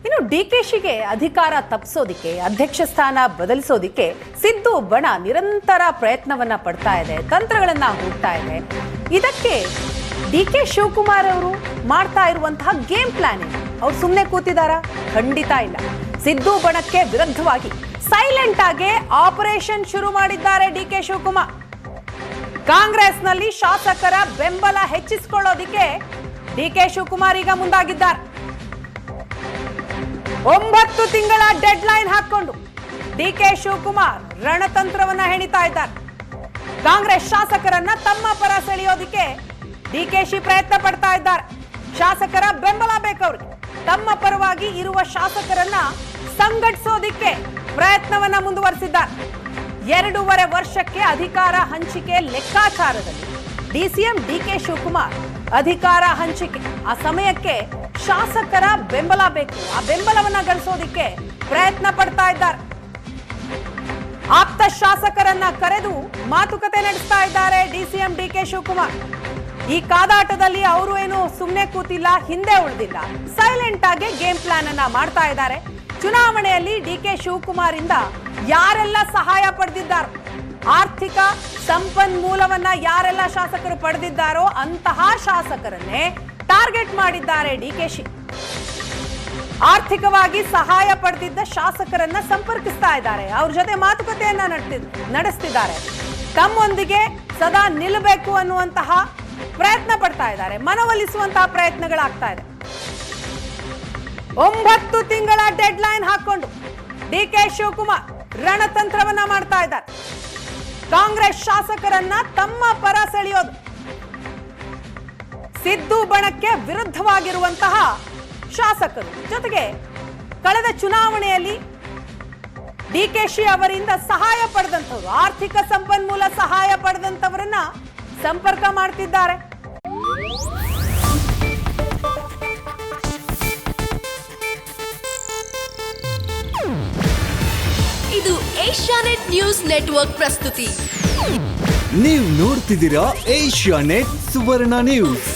ಇನ್ನು ಡಿಕೆಶಿಗೆ ಅಧಿಕಾರ ತಪ್ಪಿಸೋದಿಕ್ಕೆ, ಅಧ್ಯಕ್ಷ ಸ್ಥಾನ ಬದಲಿಸೋದಿಕ್ಕೆ ಸಿದ್ದು ಬಣ ನಿರಂತರ ಪ್ರಯತ್ನವನ್ನ ಪಡ್ತಾ ಇದೆ, ತಂತ್ರಗಳನ್ನ ಹುಡುಕ್ತಾ ಇದೆ. ಇದಕ್ಕೆ ಡಿಕೆ ಶಿವಕುಮಾರ್ ಅವರು ಮಾಡ್ತಾ ಇರುವಂತಹ ಗೇಮ್ ಪ್ಲಾನ್ ಇದೆ. ಅವ್ರು ಸುಮ್ಮನೆ ಕೂತಿದಾರಾ? ಖಂಡಿತ ಇಲ್ಲ. ಸಿದ್ದು ಬಣಕ್ಕೆ ವಿರುದ್ಧವಾಗಿ ಸೈಲೆಂಟ್ ಆಗಿ ಆಪರೇಷನ್ ಶುರು ಮಾಡಿದ್ದಾರೆ ಡಿಕೆ ಶಿವಕುಮಾರ್. ಕಾಂಗ್ರೆಸ್ನಲ್ಲಿ ಶಾಸಕರ ಬೆಂಬಲ ಹೆಚ್ಚಿಸಿಕೊಳ್ಳೋದಿಕ್ಕೆ ಡಿಕೆ ಶಿವಕುಮಾರ್ ಈಗ ಮುಂದಾಗಿದ್ದಾರೆ. 9 ತಿಂಗಳ ಡೆಡ್ ಲೈನ್ ಹಾಕೊಂಡು ಡಿಕೆ ಶಿವಕುಮಾರ್ ರಣತಂತ್ರವನ್ನ ಹೆಣಿತಾ ಇದ್ದಾರೆ. ಕಾಂಗ್ರೆಸ್ ಶಾಸಕರನ್ನ ತಮ್ಮ ಪರ ಸೆಳೆಯೋದಿಕ್ಕೆ ಡಿಕೆಶಿ ಪ್ರಯತ್ನ ಪಡ್ತಾ ಇದ್ದಾರೆ. ಶಾಸಕರ ಬೆಂಬಲ ಬೇಕವ್ರಿಗೆ. ತಮ್ಮ ಪರವಾಗಿ ಇರುವ ಶಾಸಕರನ್ನ ಸಂಘಟಿಸೋದಿಕ್ಕೆ ಪ್ರಯತ್ನವನ್ನ ಮುಂದುವರಿಸಿದ್ದಾರೆ. 2.5 ವರ್ಷಕ್ಕೆ ಅಧಿಕಾರ ಹಂಚಿಕೆ ಲೆಕ್ಕಾಚಾರದಲ್ಲಿ ಡಿಸಿಎಂ ಡಿಕೆ ಶಿವಕುಮಾರ್ ಅಧಿಕಾರ ಹಂಚಿಕೆ, ಆ ಸಮಯಕ್ಕೆ ಶಾಸಕರ ಬೆಂಬಲ ಬೇಕು. ಆ ಬೆಂಬಲವನ್ನ ಗಳಿಸೋದಿಕ್ಕೆ ಪ್ರಯತ್ನ ಪಡ್ತಾ ಇದ್ದಾರೆ. ಆಪ್ತ ಶಾಸಕರನ್ನ ಕರೆದು ಮಾತುಕತೆ ನಡೆಸ್ತಾ ಇದ್ದಾರೆ ಡಿಸಿಎಂ ಡಿಕೆ ಶಿವಕುಮಾರ್. ಈ ಕಾದಾಟದಲ್ಲಿ ಅವರು ಏನು ಸುಮ್ಮನೆ ಕೂತಿಲ್ಲ, ಹಿಂದೆ ಉಳಿದಿಲ್ಲ. ಸೈಲೆಂಟ್ ಆಗಿ ಗೇಮ್ ಪ್ಲಾನ್ ಅನ್ನ ಮಾಡ್ತಾ ಇದ್ದಾರೆ. ಚುನಾವಣೆಯಲ್ಲಿ ಡಿಕೆ ಶಿವಕುಮಾರ್ ಇಂದ ಯಾರೆಲ್ಲ ಸಹಾಯ ಪಡೆದಿದ್ದಾರೋ, ಆರ್ಥಿಕ ಸಂಪನ್ಮೂಲವನ್ನ ಯಾರೆಲ್ಲ ಶಾಸಕರು ಪಡೆದಿದ್ದಾರೋ ಅಂತಹ ಶಾಸಕರನ್ನೇ ಟಾರ್ಗೆಟ್ ಮಾಡಿದ್ದಾರೆ ಡಿಕೆಶಿ. ಆರ್ಥಿಕವಾಗಿ ಸಹಾಯ ಪಡೆದಿದ್ದ ಶಾಸಕರನ್ನ ಸಂಪರ್ಕಿಸ್ತಾ ಇದ್ದಾರೆ. ಅವ್ರ ಜೊತೆ ಮಾತುಕತೆಯನ್ನ ನಡೆಸ್ತಿದ್ದಾರೆ. ತಮ್ಮೊಂದಿಗೆ ಸದಾ ನಿಲ್ಲಬೇಕು ಅನ್ನುವಂತಹ ಪ್ರಯತ್ನ ಪಡ್ತಾ ಇದ್ದಾರೆ. ಮನವೊಲಿಸುವಂತಹ ಪ್ರಯತ್ನಗಳಾಗ್ತಾ ಇದೆ. 9 ತಿಂಗಳ ಡೆಡ್ ಲೈನ್ ಹಾಕೊಂಡು ಡಿಕೆ ಶಿವಕುಮಾರ್ ರಣತಂತ್ರವನ್ನ ಮಾಡ್ತಾ ಇದ್ದಾರೆ. ಕಾಂಗ್ರೆಸ್ ಶಾಸಕರನ್ನ ತಮ್ಮ ಪರ ಸೆಳೆಯೋದು, ಸಿದ್ದು ಬಣಕ್ಕೆ ವಿರುದ್ಧವಾಗಿರುವಂತಹ ಶಾಸಕರು, ಜೊತೆಗೆ ಕಳೆದ ಚುನಾವಣೆಯಲ್ಲಿ ಡಿಕೆಶಿ ಅವರಿಂದ ಸಹಾಯ ಪಡೆದಂತವರು, ಆರ್ಥಿಕ ಸಂಪನ್ಮೂಲ ಸಹಾಯ ಪಡೆದಂತವರನ್ನ ಸಂಪರ್ಕ ಮಾಡ್ತಿದ್ದಾರೆ. ಇದು ಏಷ್ಯಾನೆಟ್ ನ್ಯೂಸ್ ನೆಟ್ವರ್ಕ್ ಪ್ರಸ್ತುತಿ. ನೀವು ನೋಡ್ತಿದ್ದೀರಾ ಏಷ್ಯಾನೆಟ್ ಸುವರ್ಣ ನ್ಯೂಸ್.